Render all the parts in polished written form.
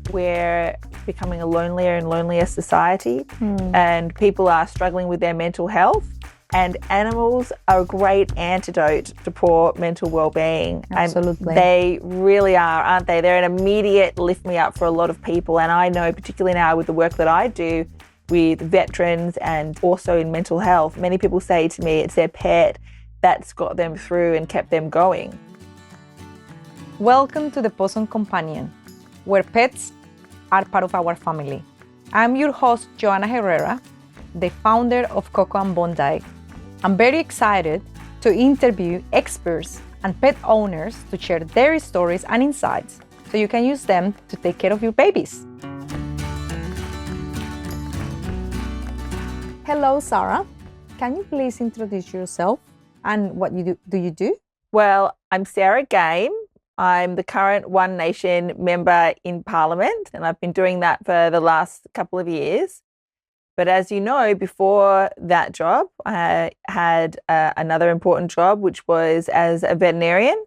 we're becoming a lonelier and lonelier society, and people are struggling with their mental health. And animals are a great antidote to poor mental well-being. Absolutely. And they really are, aren't they? They're an immediate lift-me-up for a lot of people. And I know, particularly now with the work that I do with veterans and also in mental health, many people say to me it's their pet that's got them through and kept them going. Welcome to the Possum Companion, where pets are part of our family. I'm your host, Joanna Herrera, the founder of Coco and Bondi. I'm very excited to interview experts and pet owners to share their stories and insights so you can use them to take care of your babies. Hello, Sarah. Can you please introduce yourself and what you do? Well, I'm Sarah Game. I'm the current One Nation member in Parliament, and I've been doing that for the last couple of years. But as you know, before that job, I had another important job, which was as a veterinarian.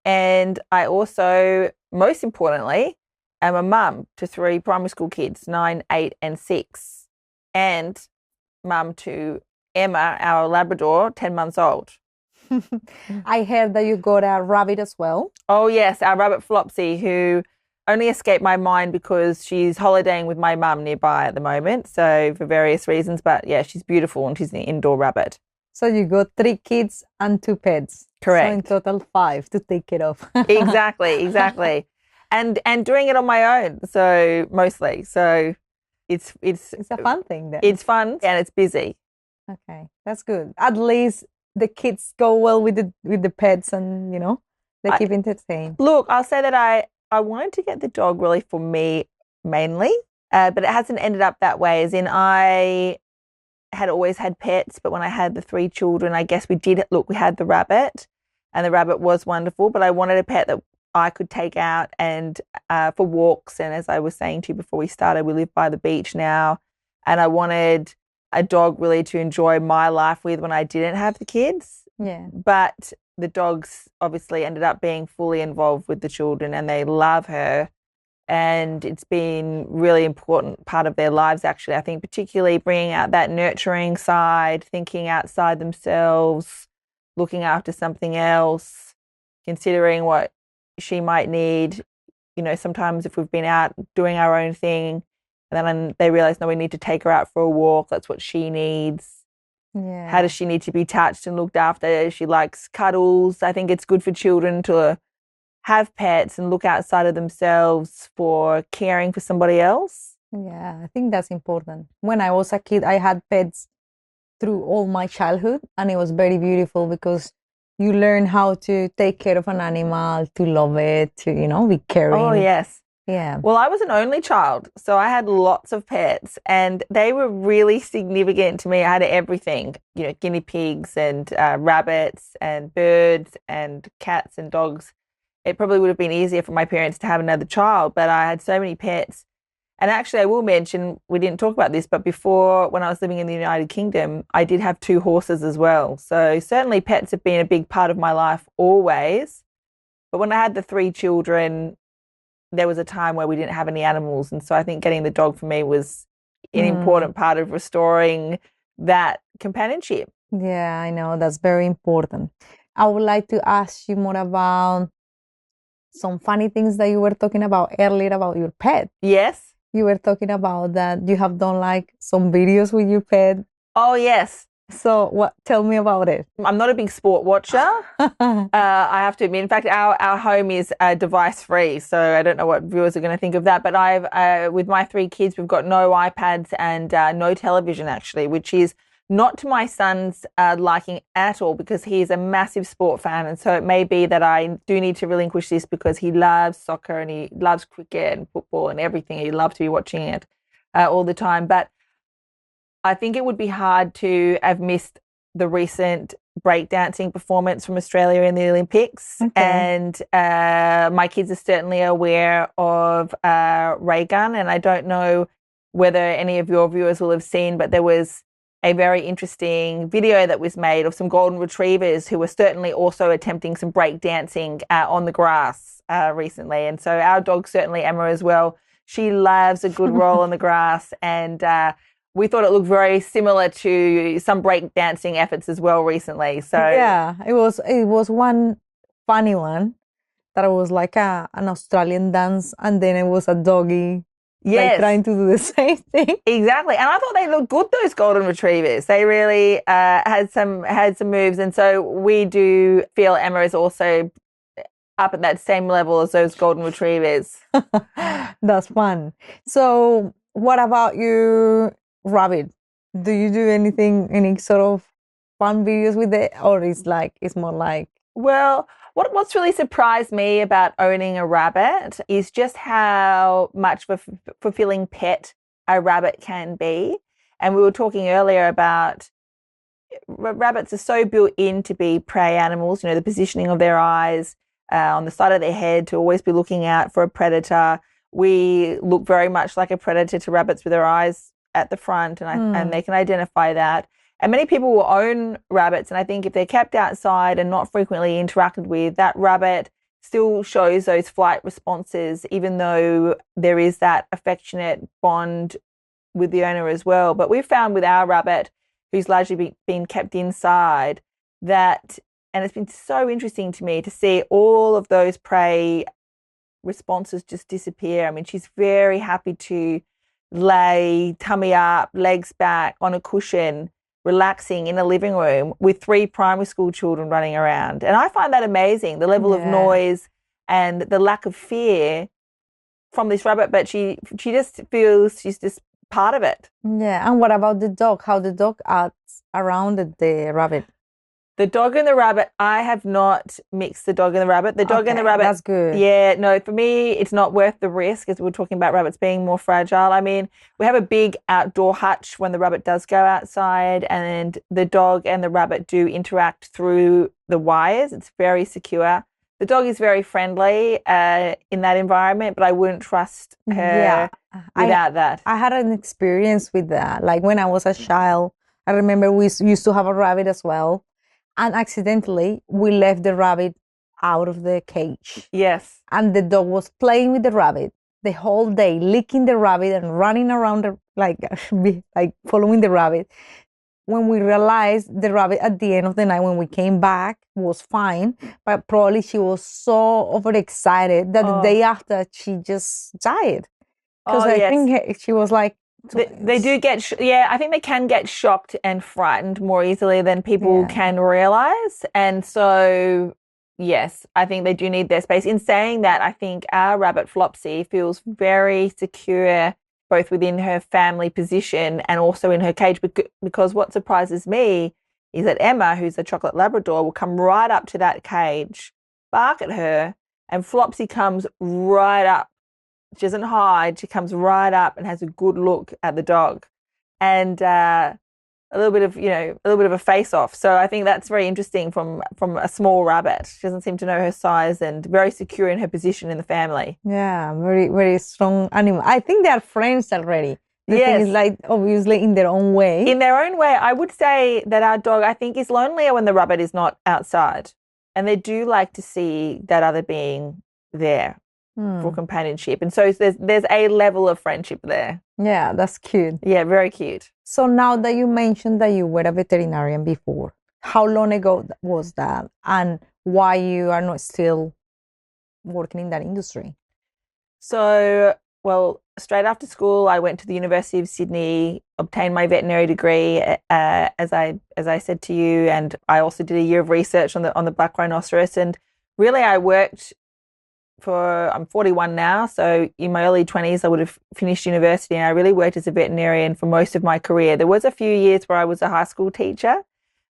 And I also, most importantly, am a mum to 3 primary school kids, 9, 8 and 6, and mum to Emma, our Labrador, 10 months old. I heard that you got a rabbit as well. Oh, yes, our rabbit Flopsy, who only escaped my mind because she's holidaying with my mum nearby at the moment. So for various reasons, but yeah, she's beautiful and she's an indoor rabbit. So you got 3 kids and 2 pets. Correct. So in total 5 to take care of. Exactly. And doing it on my own. So mostly. So it's a fun thing then. It's fun and it's busy. Okay, that's good. At least the kids go well with the pets and, they keep entertained. Look, I'll say that I wanted to get the dog really for me mainly, but it hasn't ended up that way. As in, I had always had pets, but when I had the 3 children, I guess we had the rabbit, and the rabbit was wonderful, but I wanted a pet that I could take out and for walks. And as I was saying to you before we started, we live by the beach now, and I wanted a dog really to enjoy my life with when I didn't have the kids. Yeah. But the dogs obviously ended up being fully involved with the children, and they love her. And it's been really important part of their lives, actually. I think particularly bringing out that nurturing side, thinking outside themselves, looking after something else, considering what she might need. Sometimes if we've been out doing our own thing, and then they realize, no, we need to take her out for a walk. That's what she needs. Yeah. How does she need to be touched and looked after? She likes cuddles. I think it's good for children to have pets and look outside of themselves for caring for somebody else. Yeah, I think that's important. When I was a kid, I had pets through all my childhood, and it was very beautiful because you learn how to take care of an animal, to love it, to, be caring. Oh, yes. Yeah. Well, I was an only child, so I had lots of pets, and they were really significant to me. I had everything, guinea pigs and rabbits and birds and cats and dogs. It probably would have been easier for my parents to have another child, but I had so many pets. And actually, I will mention, we didn't talk about this, but before, when I was living in the United Kingdom, I did have 2 horses as well. So certainly pets have been a big part of my life always. But when I had the 3 children, there was a time where we didn't have any animals. And so I think getting the dog for me was an important part of restoring that companionship. Yeah, I know. That's very important. I would like to ask you more about some funny things that you were talking about earlier about your pet. Yes. You were talking about that you have done some videos with your pet. Oh, yes. So tell me about it. I'm not a big sport watcher. I have to admit. In fact, our home is device free, so I don't know what viewers are going to think of that. But I've with my 3 kids, we've got no iPads and no television, actually, which is not to my son's liking at all, because he is a massive sport fan. And so it may be that I do need to relinquish this because he loves soccer and he loves cricket and football and everything. He loves to be watching it all the time. But I think it would be hard to have missed the recent breakdancing performance from Australia in the Olympics. Okay. And my kids are certainly aware of Raygun. And I don't know whether any of your viewers will have seen, but there was a very interesting video that was made of some golden retrievers who were certainly also attempting some break dancing on the grass recently. And so our dog, certainly Emma as well, She loves a good roll on the grass, and we thought it looked very similar to some breakdancing efforts as well recently. So Yeah, it was one funny one that was like an Australian dance, and then it was a doggy like yes, trying to do the same thing. exactly. And I thought they looked good, those golden retrievers. They really had some moves, and so we do feel Emma is also up at that same level as those golden retrievers. That's fun. So, what about your rabbit? Do you do anything, any sort of fun videos with it, or it's more like, Well, what's really surprised me about owning a rabbit is just how much of a fulfilling pet a rabbit can be. And we were talking earlier about rabbits are so built in to be prey animals, the positioning of their eyes on the side of their head to always be looking out for a predator. We look very much like a predator to rabbits with our eyes at the front, and they can identify that. And many people will own rabbits, and I think if they're kept outside and not frequently interacted with, that rabbit still shows those flight responses, even though there is that affectionate bond with the owner as well. But we've found with our rabbit, who's largely been kept inside, that, and it's been so interesting to me to see all of those prey responses just disappear. I mean, she's very happy to lay tummy up, legs back on a cushion, relaxing in a living room with 3 primary school children running around. And I find that amazing, the level of noise and the lack of fear from this rabbit, but she just feels she's just part of it. yeah. And what about the dog? How the dog acts around the rabbit? The dog and the rabbit, I have not mixed the dog and the rabbit. The dog and the rabbit. That's good. Yeah, no, for me, it's not worth the risk, as we're talking about rabbits being more fragile. I mean, we have a big outdoor hutch when the rabbit does go outside, and the dog and the rabbit do interact through the wires. It's very secure. The dog is very friendly in that environment, but I wouldn't trust her without that. I had an experience with that. Like when I was a child, I remember we used to have a rabbit as well. And accidentally, we left the rabbit out of the cage. Yes. And the dog was playing with the rabbit the whole day, licking the rabbit and running around, like following the rabbit. When we realized the rabbit at the end of the night, when we came back, was fine. But probably she was so overexcited that the day after, she just died. Because I think she was like, they do get, I think they can get shocked and frightened more easily than people can realize. And so, yes, I think they do need their space. In saying that, I think our rabbit Flopsy feels very secure, both within her family position and also in her cage, because what surprises me is that Emma, who's a chocolate Labrador, will come right up to that cage, bark at her, and Flopsy comes right up. She doesn't hide. She comes right up and has a good look at the dog, and a little bit of a face-off. So I think that's very interesting from a small rabbit. She doesn't seem to know her size and very secure in her position in the family. Yeah, very, very strong animal. I think they are friends already. The thing is, like, obviously in their own way. In their own way, I would say that our dog, I think, is lonelier when the rabbit is not outside, and they do like to see that other being there for companionship. And so there's a level of friendship there. Yeah, that's cute. Yeah, very cute. So now that you mentioned that you were a veterinarian before, how long ago was that, and why you are not still working in that industry? So, well, straight after school, I went to the University of Sydney, obtained my veterinary degree, as I said to you, and I also did a year of research on the black rhinoceros. And really, I worked I'm 41 now, so in my early 20s I would have finished university, and I really worked as a veterinarian for most of my career. There was a few years where I was a high school teacher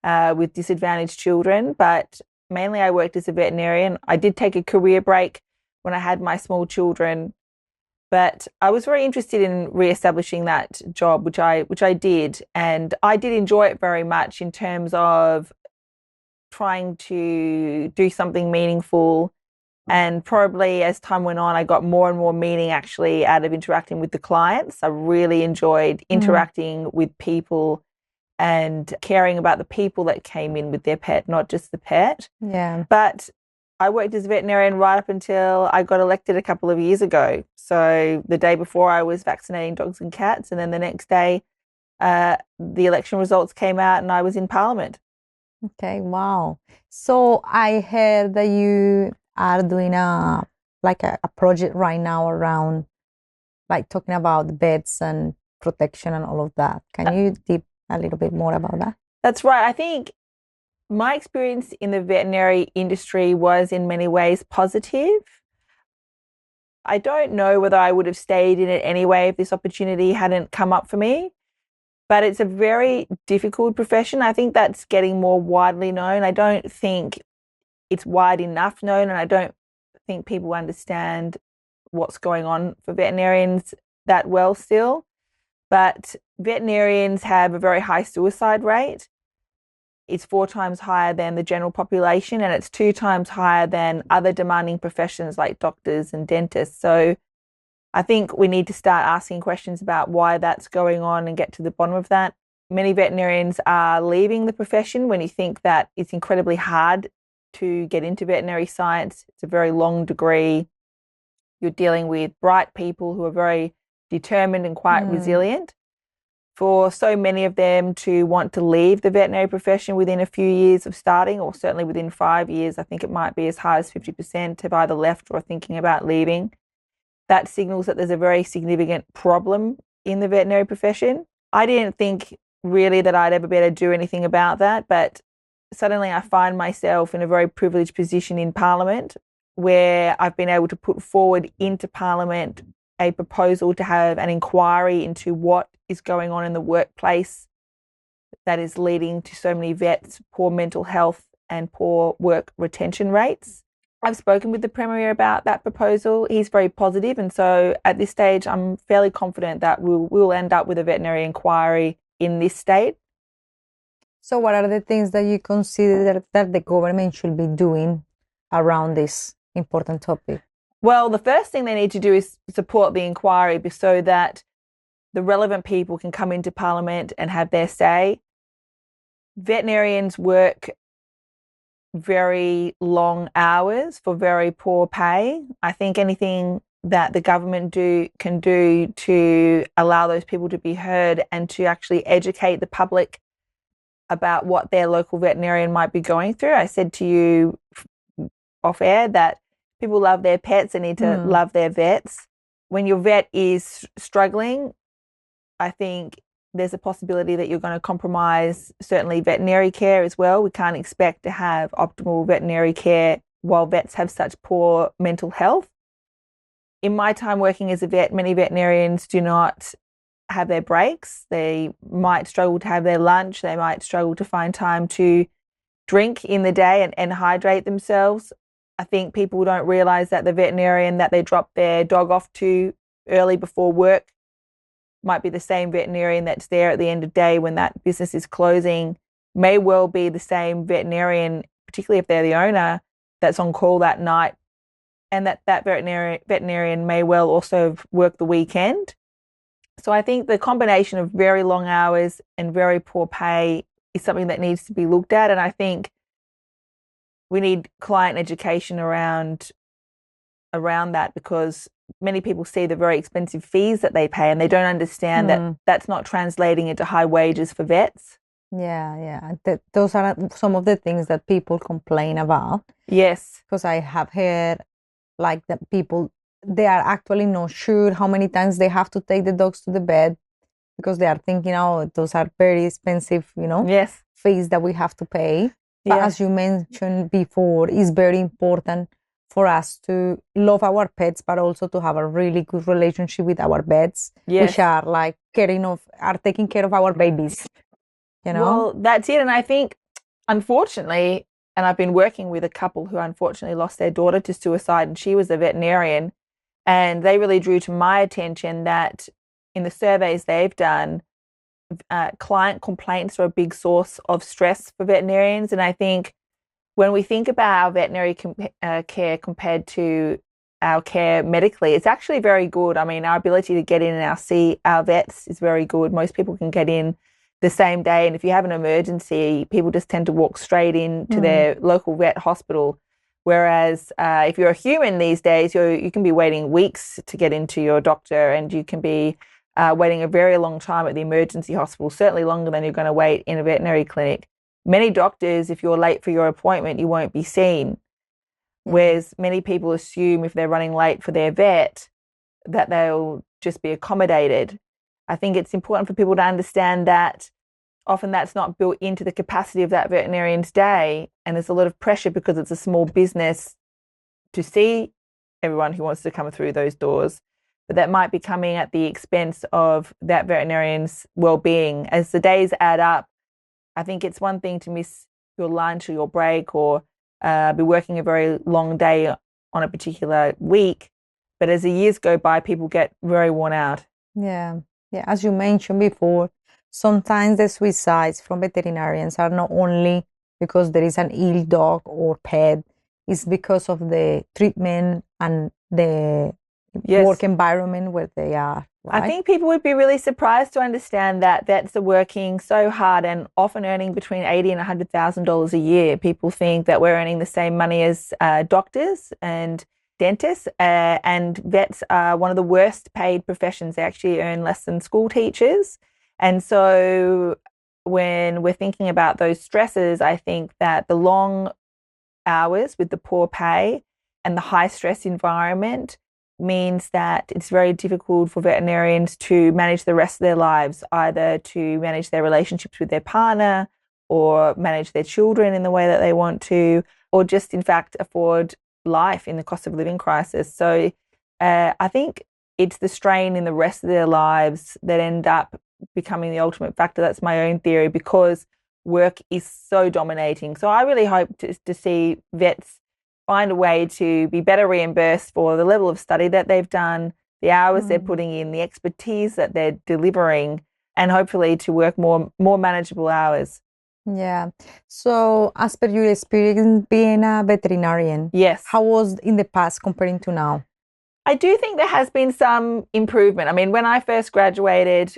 with disadvantaged children, but mainly I worked as a veterinarian. I did take a career break when I had my small children, but I was very interested in reestablishing that job, which I did, and I did enjoy it very much in terms of trying to do something meaningful. And probably as time went on, I got more and more meaning actually out of interacting with the clients. I really enjoyed interacting with people and caring about the people that came in with their pet, not just the pet. Yeah. But I worked as a veterinarian right up until I got elected a couple of years ago. So the day before I was vaccinating dogs and cats, and then the next day the election results came out and I was in Parliament. Okay, wow. So I heard that you are doing a project right now around like talking about beds and protection and all of that. Can you deep a little bit more about that? That's right. I think my experience in the veterinary industry was in many ways positive. I don't know whether I would have stayed in it anyway if this opportunity hadn't come up for me, but it's a very difficult profession. I think that's getting more widely known. I don't think it's wide enough known, and I don't think people understand what's going on for veterinarians that well still. But veterinarians have a very high suicide rate. It's 4 times higher than the general population, and it's 2 times higher than other demanding professions like doctors and dentists. So I think we need to start asking questions about why that's going on and get to the bottom of that. Many veterinarians are leaving the profession when you think that it's incredibly hard to get into veterinary science. It's a very long degree. You're dealing with bright people who are very determined and quite resilient. For so many of them to want to leave the veterinary profession within a few years of starting, or certainly within 5 years, I think it might be as high as 50% have either left or are thinking about leaving. That signals that there's a very significant problem in the veterinary profession. I didn't think really that I'd ever be able to do anything about that, but suddenly I find myself in a very privileged position in Parliament where I've been able to put forward into Parliament a proposal to have an inquiry into what is going on in the workplace that is leading to so many vets' poor mental health and poor work retention rates. I've spoken with the Premier about that proposal. He's very positive, and so at this stage I'm fairly confident that we'll end up with a veterinary inquiry in this state. So what are the things that you consider that the government should be doing around this important topic? Well, the first thing they need to do is support the inquiry so that the relevant people can come into Parliament and have their say. Veterinarians work very long hours for very poor pay. I think anything that the government can do to allow those people to be heard and to actually educate the public about what their local veterinarian might be going through. I said to you off air that people love their pets and need to love their vets. When your vet is struggling, I think there's a possibility that you're going to compromise certainly veterinary care as well. We can't expect to have optimal veterinary care while vets have such poor mental health. In my time working as a vet, many veterinarians do not have their breaks. They might struggle to have their lunch. They might struggle to find time to drink in the day and hydrate themselves. I think people don't realize that the veterinarian that they drop their dog off to early before work might be the same veterinarian that's there at the end of the day when that business is closing, may well be the same veterinarian, particularly if they're the owner, that's on call that night, and that veterinarian may well also work the weekend. So I think the combination of very long hours and very poor pay is something that needs to be looked at, and I think we need client education around that, because many people see the very expensive fees that they pay and they don't understand that that's not translating into high wages for vets. Yeah. Those are some of the things that people complain about. Yes. Because I have heard like that people, they are actually not sure how many times they have to take the dogs to the vet because they are thinking, oh, those are very expensive, Yes. fees that we have to pay. But as you mentioned before, it's very important for us to love our pets, but also to have a really good relationship with our vets, which are like taking care of our babies, Well, that's it. And I think, unfortunately, and I've been working with a couple who unfortunately lost their daughter to suicide, and she was a veterinarian, and they really drew to my attention that in the surveys they've done, client complaints are a big source of stress for veterinarians. And I think when we think about our veterinary care compared to our care medically, it's actually very good. I mean, our ability to get in and see our vets is very good. Most people can get in the same day, and if you have an emergency, people just tend to walk straight into their local vet hospital. Whereas if you're a human these days, you can be waiting weeks to get into your doctor, and you can be waiting a very long time at the emergency hospital, certainly longer than you're going to wait in a veterinary clinic. Many doctors, if you're late for your appointment, you won't be seen. Whereas many people assume if they're running late for their vet, that they'll just be accommodated. I think it's important for people to understand that often that's not built into the capacity of that veterinarian's day. And there's a lot of pressure because it's a small business to see everyone who wants to come through those doors. But that might be coming at the expense of that veterinarian's well-being. As the days add up, I think it's one thing to miss your lunch or your break or be working a very long day on a particular week. But as the years go by, people get very worn out. Yeah. Yeah. As you mentioned before, sometimes the suicides from veterinarians are not only because there is an ill dog or pet, it's because of the treatment and the work environment where they are. Right? I think people would be really surprised to understand that vets are working so hard and often earning between $80,000 and $100,000 a year. People think that we're earning the same money as doctors and dentists, and vets are one of the worst paid professions. They actually earn less than school teachers. And so when we're thinking about those stresses, I think that the long hours with the poor pay and the high stress environment means that it's very difficult for veterinarians to manage the rest of their lives, either to manage their relationships with their partner or manage their children in the way that they want to, or just in fact afford life in the cost of living crisis. So I think it's the strain in the rest of their lives that end up becoming the ultimate factor. That's my own theory, because work is so dominating. So I really hope to see vets find a way to be better reimbursed for the level of study that they've done, the hours they're putting in, the expertise that they're delivering, and hopefully to work more manageable hours. Yeah. So as per your experience being a veterinarian, yes, how was in the past comparing to now? I do think there has been some improvement. I mean, when I first graduated,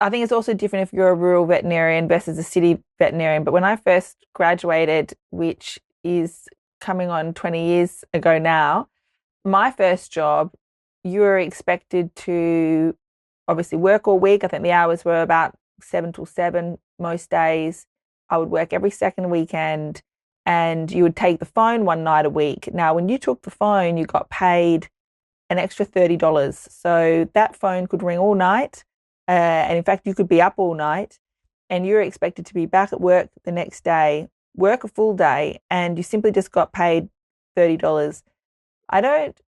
I think it's also different if you're a rural veterinarian versus a city veterinarian. But when I first graduated, which is coming on 20 years ago now, my first job, you were expected to obviously work all week. I think the hours were about 7 till 7 most days. I would work every second weekend, and you would take the phone one night a week. Now, when you took the phone, you got paid an extra $30. So that phone could ring all night. And in fact, you could be up all night, and you're expected to be back at work the next day, work a full day, and you simply just got paid $30. I don't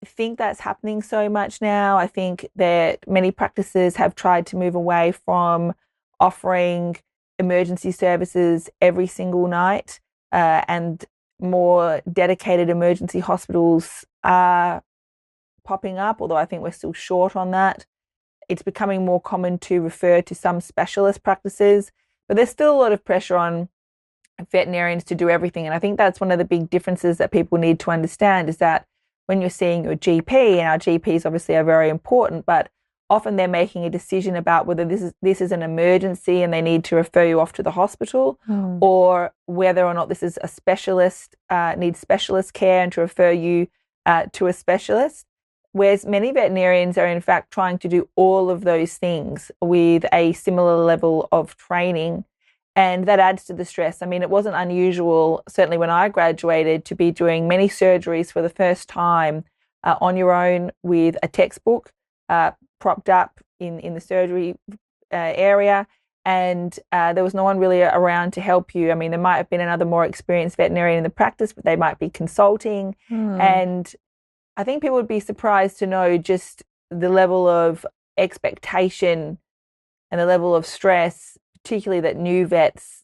think that's happening so much now. I think that many practices have tried to move away from offering emergency services every single night, and more dedicated emergency hospitals are popping up, although I think we're still short on that. It's becoming more common to refer to some specialist practices, but there's still a lot of pressure on veterinarians to do everything. And I think that's one of the big differences that people need to understand, is that when you're seeing your GP, and our GPs obviously are very important, but often they're making a decision about whether this is an emergency and they need to refer you off to the hospital, or whether or not this is a specialist, needs specialist care and to refer you to a specialist. Whereas many veterinarians are in fact trying to do all of those things with a similar level of training, and that adds to the stress. I mean, it wasn't unusual, certainly when I graduated, to be doing many surgeries for the first time on your own with a textbook propped up in the surgery area, and there was no one really around to help you. I mean, there might have been another more experienced veterinarian in the practice, but they might be consulting. And I think people would be surprised to know just the level of expectation and the level of stress, particularly that new vets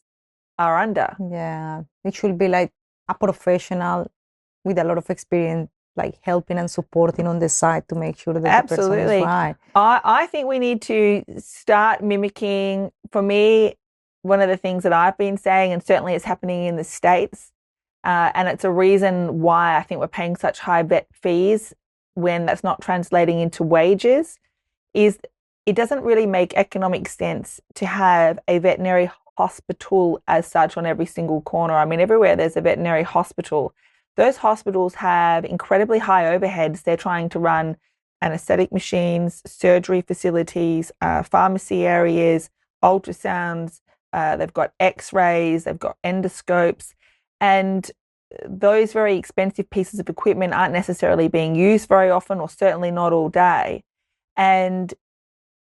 are under. Yeah, it should be like a professional with a lot of experience, like helping and supporting on the side to make sure that the person is right. I think we need to start mimicking. For me, one of the things that I've been saying, and certainly it's happening in the States, and it's a reason why I think we're paying such high vet fees when that's not translating into wages, is it doesn't really make economic sense to have a veterinary hospital as such on every single corner. I mean, everywhere there's a veterinary hospital, those hospitals have incredibly high overheads. They're trying to run anesthetic machines, surgery facilities, pharmacy areas, ultrasounds, they've got x-rays, they've got endoscopes, and those very expensive pieces of equipment aren't necessarily being used very often, or certainly not all day. And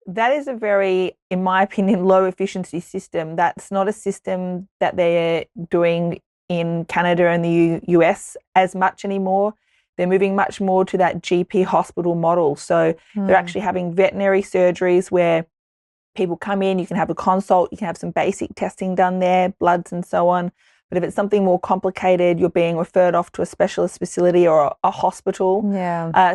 that is a very, in my opinion, low efficiency system. That's not a system that they're doing in Canada and the US as much anymore. They're moving much more to that GP hospital model. So they're actually having veterinary surgeries where people come in, you can have a consult, you can have some basic testing done there, bloods and so on. But if it's something more complicated, you're being referred off to a specialist facility or a hospital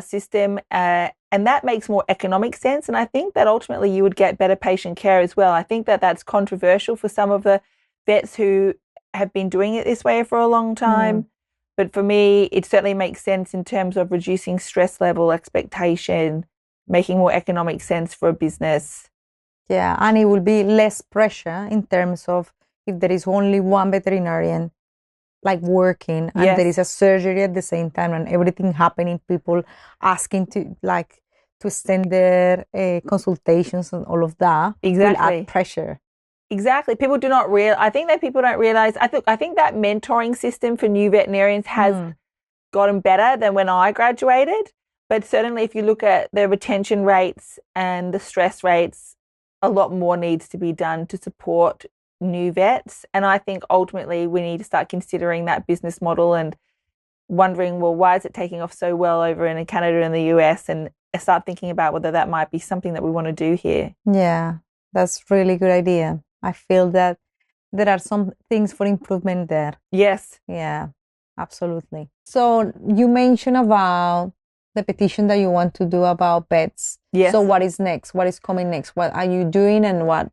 system. And that makes more economic sense. And I think that ultimately you would get better patient care as well. I think that that's controversial for some of the vets who have been doing it this way for a long time. But for me, it certainly makes sense in terms of reducing stress level, expectation, making more economic sense for a business. Yeah, and it will be less pressure in terms of if there is only one veterinarian like working and there is a surgery at the same time and everything happening, people asking to extend their consultations and all of that will add pressure. Exactly. People do not I think that people don't realize, I think that mentoring system for new veterinarians has gotten better than when I graduated. But certainly if you look at the retention rates and the stress rates, a lot more needs to be done to support new vets. And I think ultimately we need to start considering that business model and wondering, well, why is it taking off so well over in Canada and the US, and start thinking about whether that might be something that we want to do here. Yeah, that's a really good idea. I feel that there are some things for improvement there. Yes. Yeah, absolutely. So you mentioned about the petition that you want to do about pets. Yes. So what is next? What is coming next? What are you doing, and what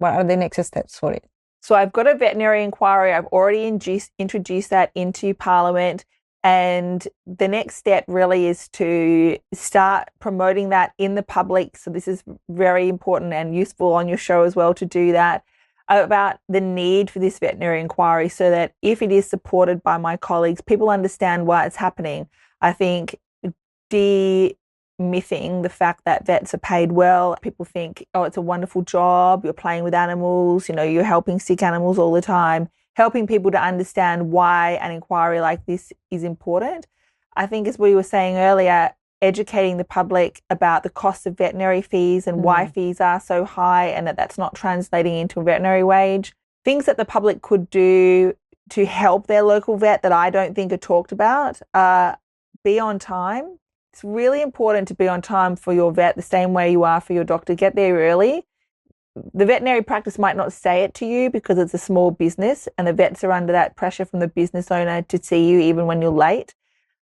are the next steps for it? So I've got a veterinary inquiry. I've already introduced that into Parliament. And the next step really is to start promoting that in the public. So this is very important and useful on your show as well to do that, about the need for this veterinary inquiry, so that if it is supported by my colleagues, people understand why it's happening. I think mything the fact that vets are paid well. People think, oh, it's a wonderful job. You're playing with animals, you're helping sick animals all the time. Helping people to understand why an inquiry like this is important. I think, as we were saying earlier, educating the public about the cost of veterinary fees and why fees are so high, and that that's not translating into a veterinary wage. Things that the public could do to help their local vet that I don't think are talked about are be on time. It's really important to be on time for your vet the same way you are for your doctor. Get there early. The veterinary practice might not say it to you because it's a small business and the vets are under that pressure from the business owner to see you even when you're late.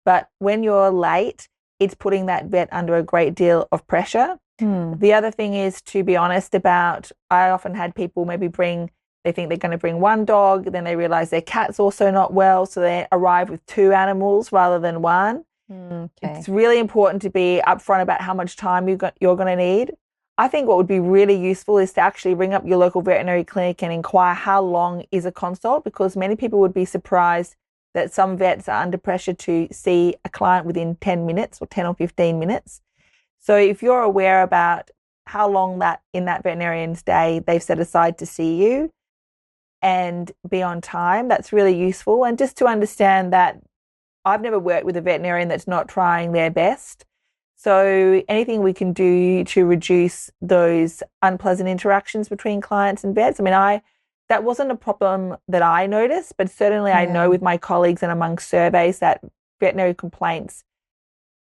But when you're late, it's putting that vet under a great deal of pressure. The other thing is to be honest about, I often had people maybe they think they're going to bring one dog, then they realize their cat's also not well, so they arrive with 2 animals rather than 1. It's really important to be upfront about how much time you're going to need. I think what would be really useful is to actually ring up your local veterinary clinic and inquire how long is a consult, because many people would be surprised that some vets are under pressure to see a client within 10 minutes or 10 or 15 minutes. So if you're aware about how long that in that veterinarian's day they've set aside to see you and be on time, that's really useful. And just to understand that I've never worked with a veterinarian that's not trying their best. So anything we can do to reduce those unpleasant interactions between clients and vets. I mean, that wasn't a problem that I noticed, but certainly I know with my colleagues and among surveys that veterinary complaints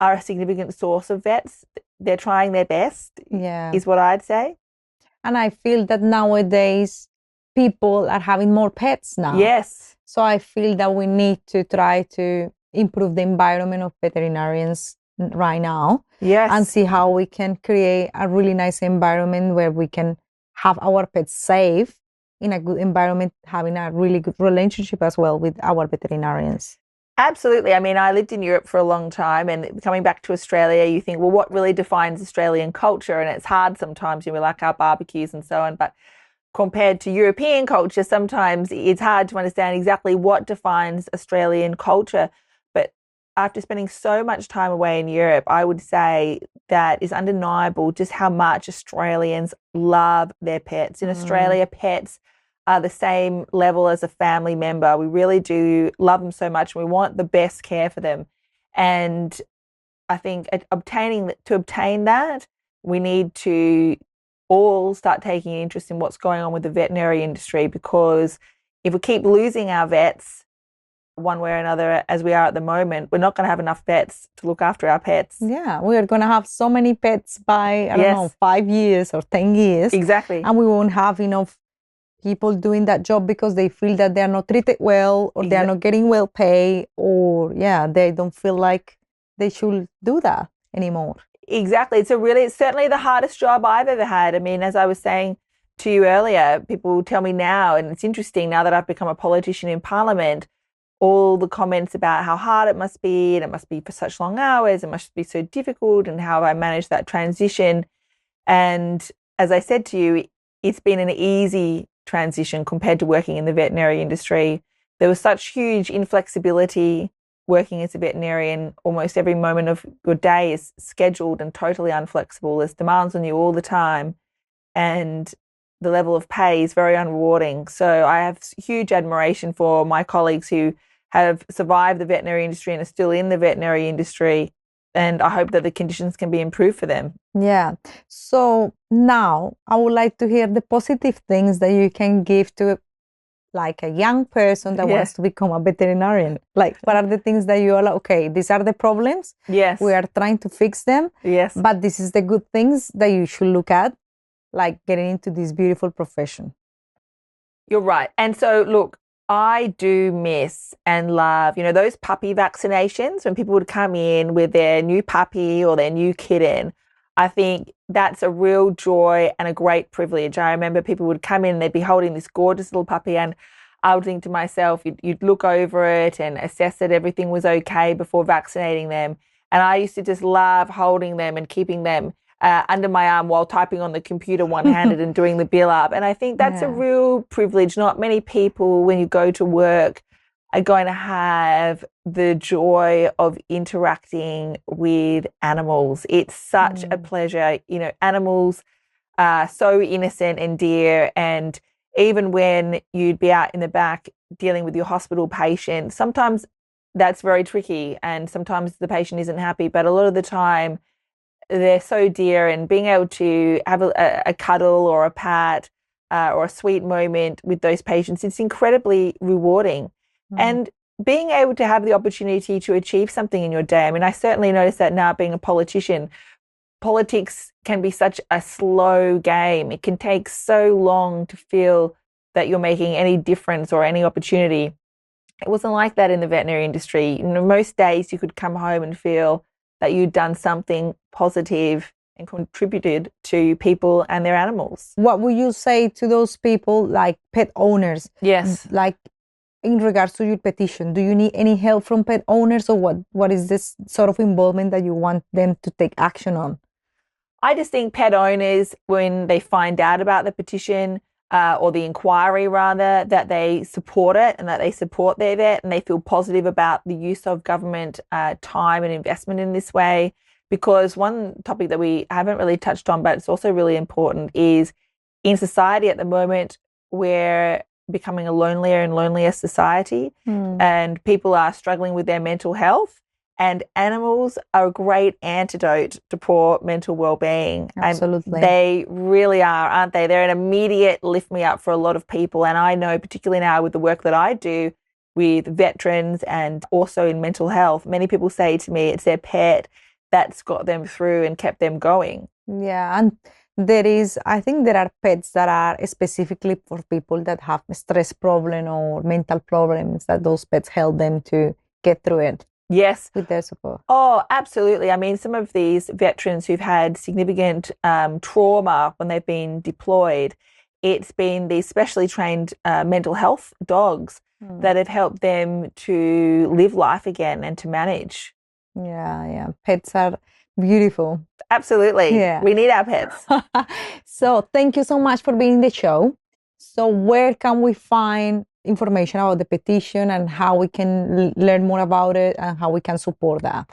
are a significant source of vets. They're trying their best, is what I'd say. And I feel that nowadays people are having more pets now. Yes. So I feel that we need to try to improve the environment of veterinarians right now. Yes. And see how we can create a really nice environment where we can have our pets safe in a good environment, having a really good relationship as well with our veterinarians. Absolutely. I mean, I lived in Europe for a long time, and coming back to Australia, you think, well, what really defines Australian culture? And it's hard sometimes, we like our barbecues and so on, but compared to European culture, sometimes it's hard to understand exactly what defines Australian culture. after spending so much time away in Europe, I would say that it's undeniable just how much Australians love their pets. In Australia, pets are the same level as a family member. We really do love them so much. We want the best care for them. And I think to obtain that, we need to all start taking interest in what's going on with the veterinary industry, because if we keep losing our vets one way or another, as we are at the moment, we're not going to have enough vets to look after our pets. Yeah, we are going to have so many pets by, I don't Yes. know, 5 years or 10 years. Exactly. And we won't have enough people doing that job because they feel that they are not treated well, or they are not getting well paid, or they don't feel like they should do that anymore. Exactly. It's certainly the hardest job I've ever had. I mean, as I was saying to you earlier, people tell me now, and it's interesting now that I've become a politician in Parliament, all the comments about how hard it must be, and it must be for such long hours, it must be so difficult, and how I managed that transition. And as I said to you, it's been an easy transition compared to working in the veterinary industry. There was such huge inflexibility working as a veterinarian. Almost every moment of your day is scheduled and totally unflexible. There's demands on you all the time, and the level of pay is very unrewarding. So I have huge admiration for my colleagues who have survived the veterinary industry and are still in the veterinary industry. And I hope that the conditions can be improved for them. Yeah. So now I would like to hear the positive things that you can give to like a young person that wants to become a veterinarian. Like, what are the things that you are like, okay, these are the problems. Yes. We are trying to fix them. Yes. But this is the good things that you should look at, like getting into this beautiful profession. You're right. And so, look, I do miss and love, those puppy vaccinations when people would come in with their new puppy or their new kitten. I think that's a real joy and a great privilege. I remember people would come in and they'd be holding this gorgeous little puppy, and I would think to myself, you'd look over it and assess that everything was okay before vaccinating them. And I used to just love holding them and keeping them under my arm while typing on the computer one-handed and doing the bill up. And I think that's a real privilege. Not many people, when you go to work, are going to have the joy of interacting with animals. It's such a pleasure. Animals are so innocent and dear. And even when you'd be out in the back dealing with your hospital patient, sometimes that's very tricky, and sometimes the patient isn't happy. But a lot of the time, they're so dear, and being able to have a cuddle or a pat or a sweet moment with those patients, it's incredibly rewarding. And being able to have the opportunity to achieve something in your day. I mean, I certainly notice that now being a politician. Politics can be such a slow game. It can take so long to feel that you're making any difference or any opportunity. It wasn't like that in the veterinary industry. Most days you could come home and feel that you'd done something positive and contributed to people and their animals. What would you say to those people, like pet owners? Yes. Like, in regards to your petition, do you need any help from pet owners, or what is this sort of involvement that you want them to take action on? I just think pet owners, when they find out about the petition or the inquiry rather, that they support it and that they support their vet and they feel positive about the use of government time and investment in this way. Because one topic that we haven't really touched on, but it's also really important, is in society at the moment, we're becoming a lonelier and lonelier society, and people are struggling with their mental health, and animals are a great antidote to poor mental well-being. Absolutely. And they really are, aren't they? They're an immediate lift-me-up for a lot of people. And I know, particularly now with the work that I do with veterans and also in mental health, many people say to me it's their pet that's got them through and kept them going. Yeah, and I think there are pets that are specifically for people that have stress problem or mental problems, that those pets help them to get through it. Yes. With their support. Oh, absolutely. I mean, some of these veterans who've had significant trauma when they've been deployed, it's been these specially trained mental health dogs that have helped them to live life again and to manage. Yeah. Pets are beautiful. Absolutely. Yeah. We need our pets. So thank you so much for being in the show. So where can we find information about the petition and how we can learn more about it and how we can support that?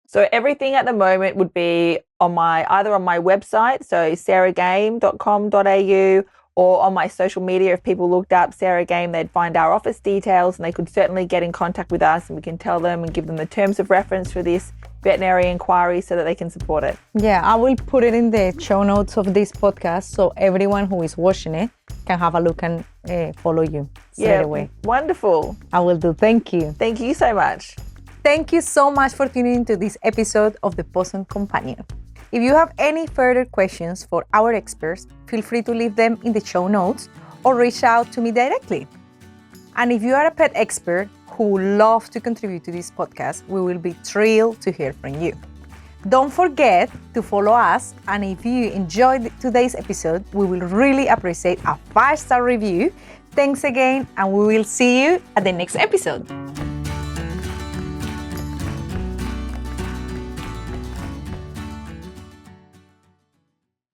So everything at the moment would be on either on my website, so sarahgame.com.au, or on my social media. If people looked up Sarah Game, they'd find our office details, and they could certainly get in contact with us, and we can tell them and give them the terms of reference for this veterinary inquiry so that they can support it. Yeah, I will put it in the show notes of this podcast so everyone who is watching it can have a look and follow you straight away. Wonderful. I will do. Thank you. Thank you so much. Thank you so much for tuning into this episode of The Possum Companion. If you have any further questions for our experts, feel free to leave them in the show notes or reach out to me directly. And if you are a pet expert who would love to contribute to this podcast, we will be thrilled to hear from you. Don't forget to follow us, and if you enjoyed today's episode, we will really appreciate a 5-star review. Thanks again, and we will see you at the next episode.